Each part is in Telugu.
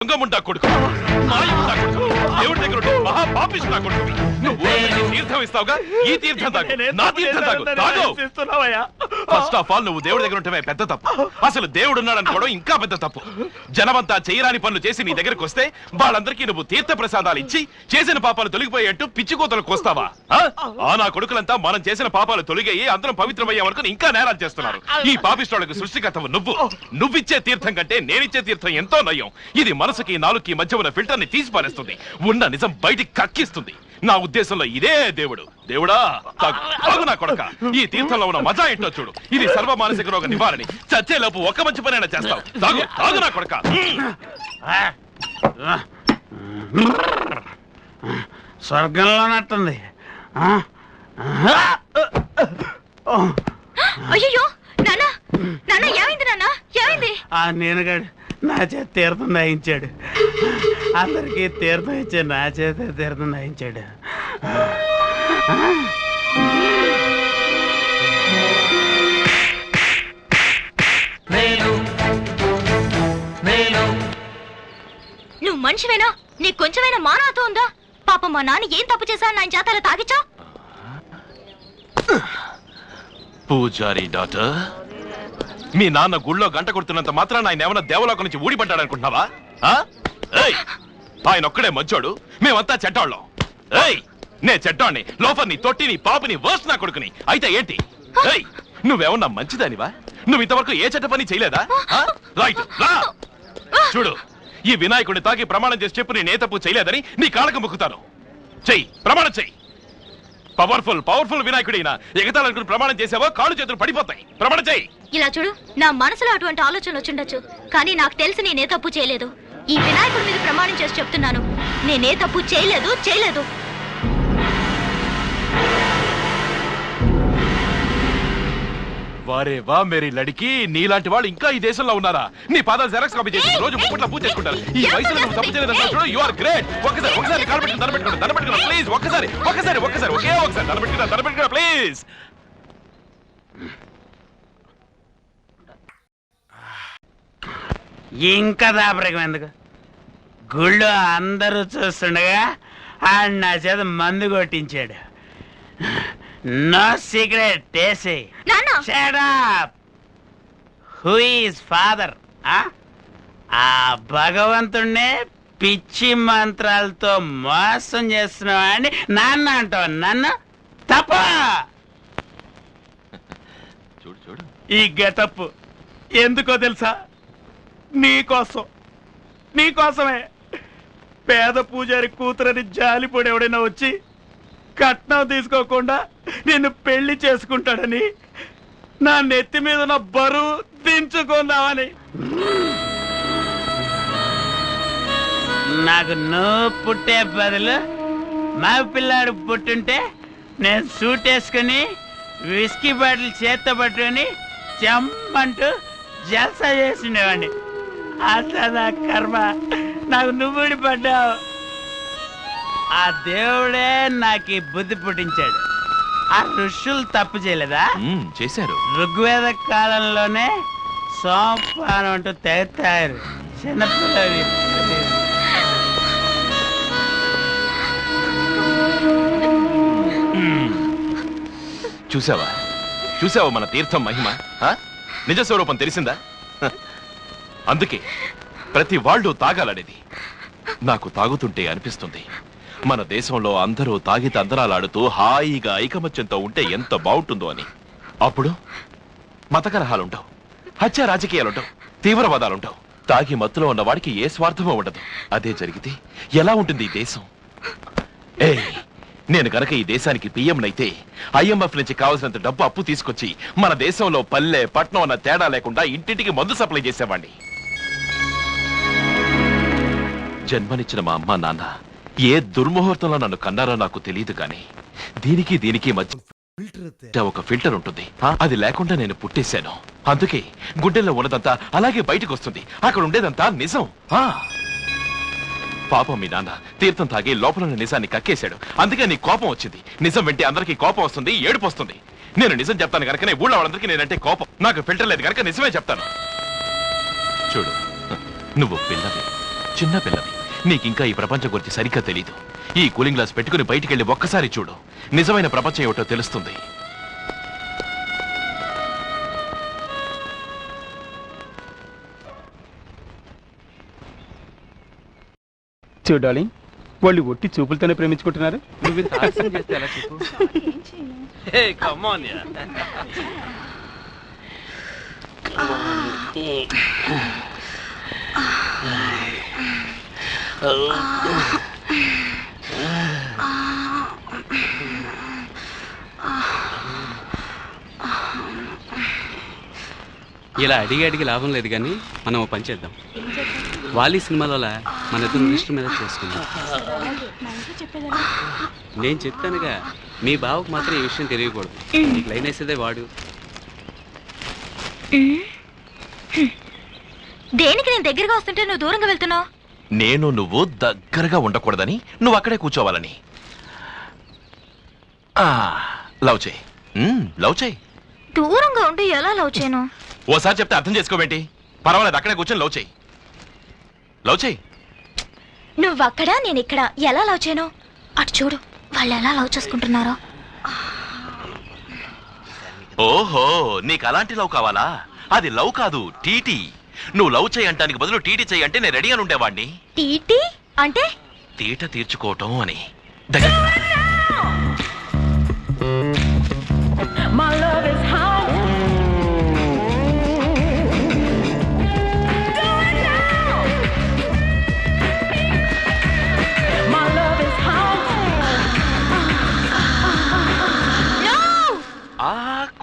దొంగముండా కొడుకు, మాయముండా కొడుకు, దేవుడి దగ్గర ఉండే మహాపాపిష్టి నా కొడుకు. నువ్వు తీర్థం ఇస్తావుగా, ఈ తీర్థం తాగు, నా తీర్థం తాగు, తాగు. ఫస్ట్ ఆఫ్ ఆల్ నువ్వు దేవుడి దగ్గర ఉంటే పెద్ద తప్పు. అసలు దేవుడు ఉన్నాడు అనుకోవడం ఇంకా పెద్ద తప్పు. జనమంతా చేయరాని పనులు చేసి నీ దగ్గరకు వస్తే వాళ్ళందరికీ నువ్వు తీర్థ ప్రసాదాలు ఇచ్చి చేసిన పాపాలు తొలగిపోయేట్టు పిచ్చి కోతలు కోస్తావా? నా కొడుకులంతా మనం చేసిన పాపాలు తొలగయ్యి అందరం పవిత్రమయ్యే వరకు ఇంకా నేరాలు చేస్తున్నారు. ఈ పాపిష్టులకు సృష్టికర్తవు నువ్విచ్చే తీర్థం కంటే నేనిచ్చే తీర్థం ఎంతో నయం. ఇది మనసుకి నాలుగుకి మధ్య ఉన్న ఫిల్టర్ ని తీసి పారేస్తుంది, ఉన్న నిజం బయటికి కక్కిస్తుంది. నా ఉద్దేశంలో ఇదే దేవుడు. దేవుడా తాగు నా కొడక, ఈ తీర్థంలో ఉన్న మజా ఏంటో చూడు. ఇది సర్వ మానసిక రోగ నివారణి. చచ్చేలోపు ఒక్క మంచి పనైనా చేస్తావు. తాగు తాగు నా కొడక. స్వర్గంలో నట్టుంది. అయ్యో నాన్న, నాన్న ఏమైంది? నాన్న ఏమైంది? ఆ నేనుగాడు నా చేత తీర్థం దాయించాడు. అందరికీ తీర్థం ఇచ్చే నా చేత తీర్థం దాయించాడు. నువ్వు మనిషివేనా? నీకు కొంచెమైనా మానవత్వం ఉందా? పాపం మా నాన్న ఏం తప్పు చేశాను నా జాతర తాగిచ్చా? పూజారి డాక్టర్, మీ నాన్న గుళ్ళో గంట కొడుతున్నంత మాత్రాన ఆయన ఏమన్నా దేవలోకం నుంచి ఊడిపడ్డాడనుకుంటున్నావా? ఆయన ఒక్కడే మంచోడు, మేమంతా చెడ్డాళ్ళం. నే చెడ్డాన్ని, లోఫర్ని, తొట్టిని, పాపిని, వర్స్ నా కొడుకుని. అయితే ఏంటి? నువ్వేమన్నా మంచిదానివా? నువ్వు ఇంతవరకు ఏ చెడ్డ పని చేయలేదా? రైట్ రా చూడు, ఈ వినాయకుడిని తాకి ప్రమాణం చేసి చెప్పు నేను ఏ తప్పు చేయలేదని నీ కాళ్ళకు మొక్కుతాను. చెయ్యి, ప్రమాణం చెయ్యి. పవర్ఫుల్ వినాయకుడినా ఎగతాలనుకుని ప్రమాణం చేసావో కాళ్ళు చేతులు పడిపోతాయి. ప్రమాణం చెయ్యి. ఇలా చూడు, నా మనసులో అటువంటి ఆలోచనలు వచ్చుండొచ్చు, కానీ నాకు తెలిసి నేనే తప్పు చేయలేదు. ఈ వినాయకుడి మీద ప్రమాణం చేసి చెప్తున్నాను, నేనే తప్పు చేయలేదు. వారే వా మేరీ లడికి, నీలాంటి వాళ్ళు ఇంకా ఈ దేశంలో ఉన్నారా? నీ పాదాలు జెరాక్స్ కాపీ చేసి రోజు ముప్పట్ల పూజ చేసుకుంటారు. ఈ వయసులో నువ్వు తప్పు చేయలేదంటే యు ఆర్ గ్రేట్. ఒకసారి కాలు పెట్టుకుని దండ పెట్టుకున్నా ప్లీజ్. ఒకే ఒకసారి దండ పెట్టుకున్నా ప్లీజ్. ఇంకా దాపరికం ఎందుకు? గుళ్ళో అందరూ చూస్తుండగా ఆయన నా చేత మందు కొట్టించాడు. నో సీక్రెట్ టేసే. Shut up. Who is father? ఆ భగవంతుణ్ణే పిచ్చి మంత్రాలతో మోసం చేస్తున్నావా అని నాన్న అంటావు. నన్ను తప్ప. చూడు ఈ గెటప్ ఎందుకో తెలుసా? నీకోసమే. పేద పూజారి కూతురని జాలిపడి ఎవడైనా వచ్చి కట్నం తీసుకోకుండా నిన్ను పెళ్లి చేసుకుంటాడని, నా నెత్తి మీద ఉన్న బరువు దించుకుందామని. నాకు నువ్వు పుట్టే బదులు మా పిల్లాడు పుట్టుంటే నేను సూట్ వేసుకుని విస్కీ బాటిల్ చేత్తో పట్టుకొని చెంపంటూ జల్సా చేసిండేవాడిని. అంతా నా కర్మ. నాకు నువ్వుడి పడ్డావు. ఆ దేవుడే నాకు ఈ బుద్ధి పుట్టించాడు. ఆ ఋషులు తప్పు చేయలేదా? చేశారు. ఋగ్వేద కాలంలోనే సోంపానం అంటూ తెగుతారు చిన్నపిల్లలు. చూసావా మన తీర్థం మహిమ? నిజ స్వరూపం తెలిసిందా? అందుకే ప్రతి వాళ్ళు తాగాలనేది. నాకు తాగుతుంటే అనిపిస్తుంది, మన దేశంలో అందరూ తాగి తందరాలాడుతూ హాయిగా ఐకమత్యంతో ఉంటే ఎంత బాగుంటుందో అని. అప్పుడు మత కలహాలుండవు, హత్య రాజకీయాలుండవు, తీవ్రవాదాలుండవు. తాగి మత్తులో ఉన్న వాడికి ఏ స్వార్థమో ఉండదు. అదే జరిగితే ఎలా ఉంటుంది ఈ దేశం? నేను గనక ఈ దేశానికి పిఎంనైతే IMF నుంచి కావాల్సినంత డబ్బు అప్పు తీసుకొచ్చి మన దేశంలో పల్లె పట్నం అన్న తేడా లేకుండా ఇంటింటికి మందు సప్లై చేసేవాడిని. జన్మనిచ్చిన మా అమ్మ నాన్న ఏ దుర్ముహూర్తంలో నన్ను కన్నారో నాకు తెలియదు, కానీ దీనికి మధ్య ఒక ఫిల్టర్ ఉంటుంది. అది లేకుండా నేను పుట్టేశాను. అందుకే గుండెల్లో ఉన్నదంతా అలాగే బయటకు వస్తుంది. అక్కడ ఉండేదంతా నిజం. పాపం మీ నాన్న తీర్థం తాగి లోపల నిజాన్ని కక్కేశాడు. అందుకే నీ కోపం వచ్చింది. నిజం వింటే అందరికీ కోపం వస్తుంది, ఏడుపు వస్తుంది. నేను నిజం చెప్తాను కనుకనే ఊళ్ళో వాళ్ళందరికీ నేనంటే కోపం. నాకు ఫిల్టర్ లేదు కనుక నిజమే చెప్తాను. చూడు, నువ్వు పిల్లవి, చిన్న పిల్లవి, నీకింకా ఈ ప్రపంచం గురించి సరిగ్గా తెలీదు. ఈ కూలింగ్ గ్లాస్ పెట్టుకుని బయటికెళ్ళి ఒక్కసారి చూడు, నిజమైన ప్రపంచం ఏమిటో తెలుస్తుంది. చూడాలి, వాళ్ళు ఒట్టి చూపులతోనే ప్రేమించుకుంటున్నారు. నువ్వు ఇంత ఆలస్యం చేస్తే ఎలా చెప్పు? Hey, come on, yeah. ఇలా అడిగి అడిగి లాభం లేదు కానీ మనం ఓ పని చేద్దాం. వాలి సినిమాలో మన ఇద్దరు రిజిస్టర్ మీద చేసుకుందాం. నేను చెప్తానుగా, మీ బావకు మాత్రం ఈ విషయం తెలియకూడదు. నీకు లైన్ వేసేదే వాడు. దేనికి నేను దగ్గరగా వస్తుంటే నువ్వు దూరంగా వెళ్తున్నావు? నేను నువ్వు దగ్గరగా ఉండకూడదని, నువ్వు అక్కడే కూర్చోవాలని. లవ్ చేయి, లవ్ చేయి. దూరంగా ఉండి ఎలా లవ్ చేయను? ఓసారి చెప్తే అర్థం చేసుకోబెట్టి. పర్వాలేదు, అక్కడే కూర్చొని లవ్ చేయి, లవ్ చేయి. నువ్వు అక్కడ, నేను ఇక్కడ. ఎలా లవ్ చేయను? అటు చూడు, వాళ్ళు ఎలా లవ్ చేసుకుంటున్నారో. ఓహో, నీకు అలాంటి లవ్ కావాలా? అది లవ్ కాదు, టీటీ. నువ్వు లవ్ చేయంటానికి బదులు టీటీ చేయి అంటే నేను రెడీ అని ఉండేవాడిని. టీటీ అంటే? తీట తీర్చుకోవటం అని. దగ్గర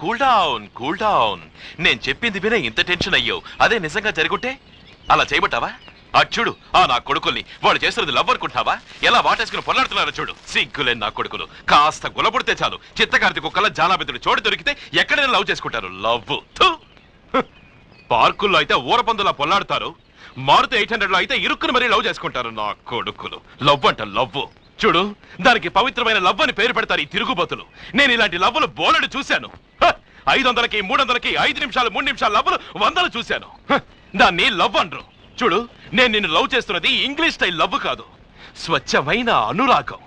కూల్ డౌన్, కూల్ డౌన్. నేను చెప్పింది వినే ఇంత టెన్షన్ అయ్యో. అదే నిజంగా జరుగుంటే అలా చేయబట్టావా? చూడు, నా కొడుకుల్ని వాళ్ళు చేస్తున్నది లవ్ అనుకుంటావా? ఎలా వాటేసుకుని పొల్లాడుతున్నారో చూడు. సిగ్గులేని నా కొడుకులు. కాస్త గులబుడితే చాలు, చిత్తకార్తి కుక్కల జానాబెద్దుడు చోటు దొరికితే ఎక్కడైనా లవ్ చేసుకుంటారు. లవ్ పార్కుల్లో అయితే ఊరపందులా పొల్లాడుతారు, మారుతి 800లో అయితే ఇరుక్కుని మరీ లవ్ చేసుకుంటారు నా కొడుకులు. లవ్ అంట లవ్. చూడు, దానికి పవిత్రమైన లవ్ అని పేరు పెడతారు ఈ తిరుగుబోతులు. నేను ఇలాంటి లవ్వులు బోలెడు చూశాను. 500కి 300కి 5 నిమిషాలు 3 నిమిషాలు లవ్వులు 100 చూశాను. దాన్ని లవ్ అనరు. చూడు, నేను నిన్ను లవ్ చేస్తున్నది ఇంగ్లీష్ స్టైల్ లవ్ కాదు, స్వచ్ఛమైన అనురాగం,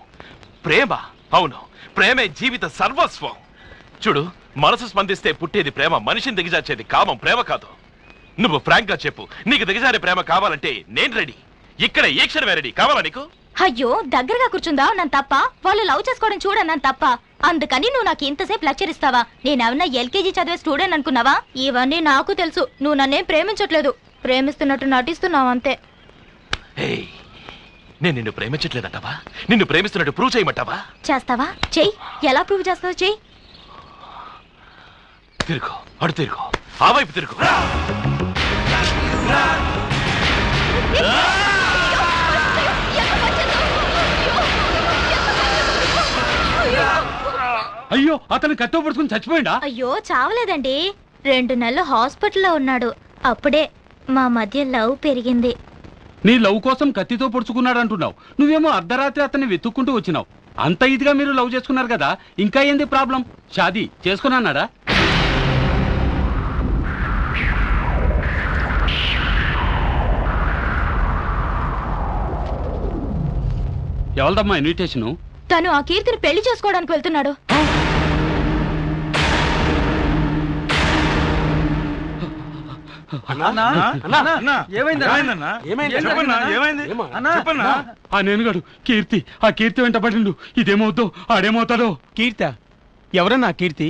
ప్రేమ. అవును, ప్రేమే జీవిత సర్వస్వం. చూడు, మనసు స్పందిస్తే పుట్టేది ప్రేమ, మనిషిని దిగజార్చేది కామం, ప్రేమ కాదు. నువ్వు ఫ్రాంక్ గా చెప్పు, నీకు దిగజారే ప్రేమ కావాలంటే నేను రెడీ. ఇక్కడ ఏ క్షణమే రెడీ. కావాలా నీకు? అయ్యో, దగ్గరగా కూర్చుందా నన్ను తప్ప? వాళ్ళు లవ్ చేసుకోవడం చూడన్నాను తప్ప. అందుకని నువ్వు నాకు ఇంతసేపు లెక్చర్ ఇస్తావా? నేనేమన్నా ఎల్కేజీ చదివే స్టూడెంట్ అనుకున్నావా? ఇవన్నీ నాకు తెలుసు. నువ్వు నన్నేం ప్రేమించట్లేదు, ప్రేమిస్తున్నట్టు నటిస్తున్నావు అంతే. నేను నిన్ను ప్రేమించట్లేదంటావా? నిన్ను ప్రేమిస్తున్నట్టు ప్రూవ్ చేయమంటావా? చేస్తావా? చెయ్యి. ఎలా ప్రూవ్ చేస్తావు? చెయ్యి. తిరుగు, అడు తిరుగు, ఆ వైపు తిరుగు. అయ్యో, అతను కత్తో పడుకుని చచ్చిపోయిందా? అయ్యో, చావలేదండి. 2 నెలలు హాస్పిటల్లో ఉన్నాడు. అప్పుడే మా మధ్య లవ్ పెరిగింది. నీ లవ్ కోసం కత్తితో పొడుచుకున్నాడు అంటున్నావు. నువ్వేమో అర్ధరాత్రి అతన్ని వెతుక్కుంటూ వచ్చినావు. అంత ఇదిగా మీరు లవ్ చేసుకున్నారు కదా, ఇంకా ఏంది ప్రాబ్లం? షాదీ చేసుకున్నాడా? ఎవరిదమ్మా ఇన్విటేషను? తను ఆ కీర్తిని పెళ్లి చేసుకోవడానికి వెళ్తున్నాడు. నేనుగాడు కీర్తి, ఆ కీర్తి వెంట పడిండు. ఇదేమవుతో ఆడేమవుతాడో. కీర్తి ఎవరన్నా? కీర్తి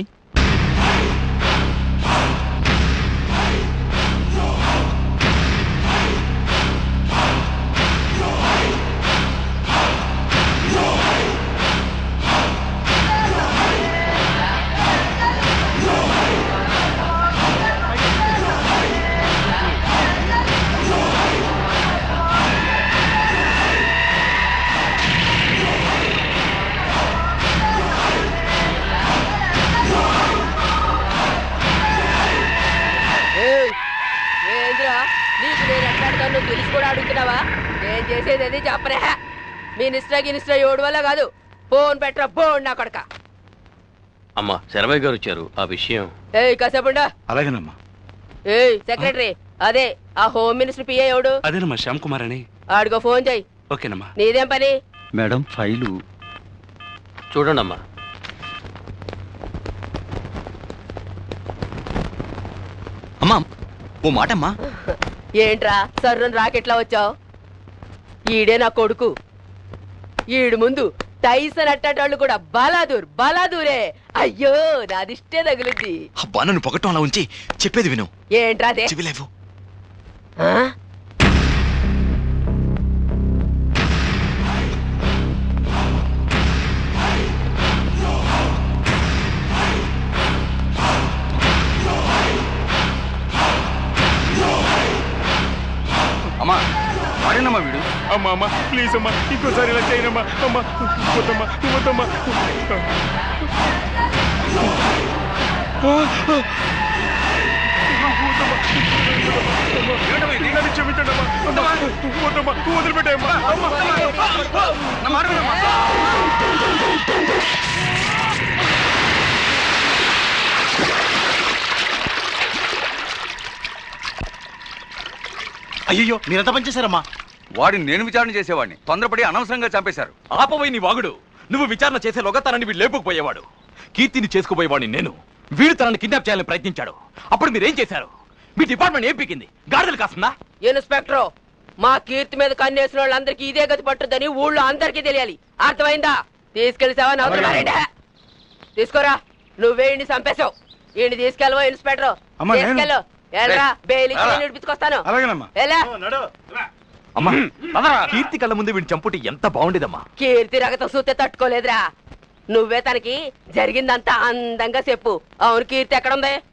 అడుగుతున్నావా? నేను చేసేది చెప్పరే. మినిస్టర్ ఎవడు వల్ల కాదు. ఫోన్ పెట్టరా, ఫోన్ నా కొడక. అమ్మా, శరభయ్య గారు వచ్చారు. ఆ విషయం. ఏయ్ కాసేపుండా. అలాగేనమ్మా. ఏయ్ సెక్రటరీ, అదే ఆ హోమ్ మినిస్టర్ పిఏ ఎవడు? అదేనమ్మా, శ్యామ్ కుమార్ అని. ఆడిగో ఫోన్ చెయ్యి. ఓకేనమ్మా. నీదేం పని? మేడం ఫైలు చూడండి అమ్మా. అమ్మా ఓ మాటమ్మా. ఏంట్రా సర్రని రాకెట్లా వచ్చావు? ఈడే నా కొడుకు. ఈడు ముందు టైసన్ అట్టేటోళ్ళు కూడా బలాదూరే. అయ్యో నాదిష్టే తగులుద్ది. అబ్బా నన్ను పొగట్టం అలా ఉంచి చెప్పేది విను. ఏంట్రా అదే? చెవిలేవు. ఆ? అమ్మా వాడేనమ్మా వీడు. అమ్మా అమ్మా ప్లీజ్ అమ్మా ఇంకోసారి ఇలా చేయనమ్మా. అమ్మా వద్దమ్మా వద్దమ్మా. క్షమించండి అమ్మా. వద్దమ్మా వదిలిపెట్టాయమ్మా. అయ్యో మీరెంత పనిచేశారమ్మా? వాడిని నేను విచారణ చేసేవాడిని, తొందరపడి అనవసరంగా చంపేశారు. ఆపబోయి నీ వాగుడు. నువ్వు విచారణ చేసేలోగా తనని వీడు లేపుకుపోయేవాడు. కీర్తిని చేసుకుపోయేవాడిని నేను. వీడు తనని కిడ్నాప్ చేయాలని ప్రయత్నించాడు. అప్పుడు మీరేం చేశారు? మీ డిపార్ట్మెంట్ ఏం పీకింది? గాడిదలు కాస్తుందా? ఇన్స్పెక్టర్, మా కీర్తి మీద కన్నేసిన వాళ్ళందరికీ ఇదే గతి పట్టుద్దని ఊళ్ళో అందరికీ తెలియాలి. అర్థమైందా? తీసుకెళ్తావా? నవ్వుతున్నారేంట? తీసుకోరా. నువ్వే ఇండి చంపేశావు. ఇండి తీసుకెళ్ళవా ఇన్స్పెక్టర్? తీసుకెళ్ళు. ఎల్రా బెయిల్ ఇచ్చి నిడిపించుకొస్తాను. అమ్మా కీర్తి కళ్ళ ముందు వీడిని చంపుటి ఎంత బాగుండేదమ్మా. కీర్తి రగత సూతే తట్టుకోలేదురా. నువ్వే తనకి జరిగిందంతా అందంగా చెప్పు. అవును, కీర్తి ఎక్కడుంది?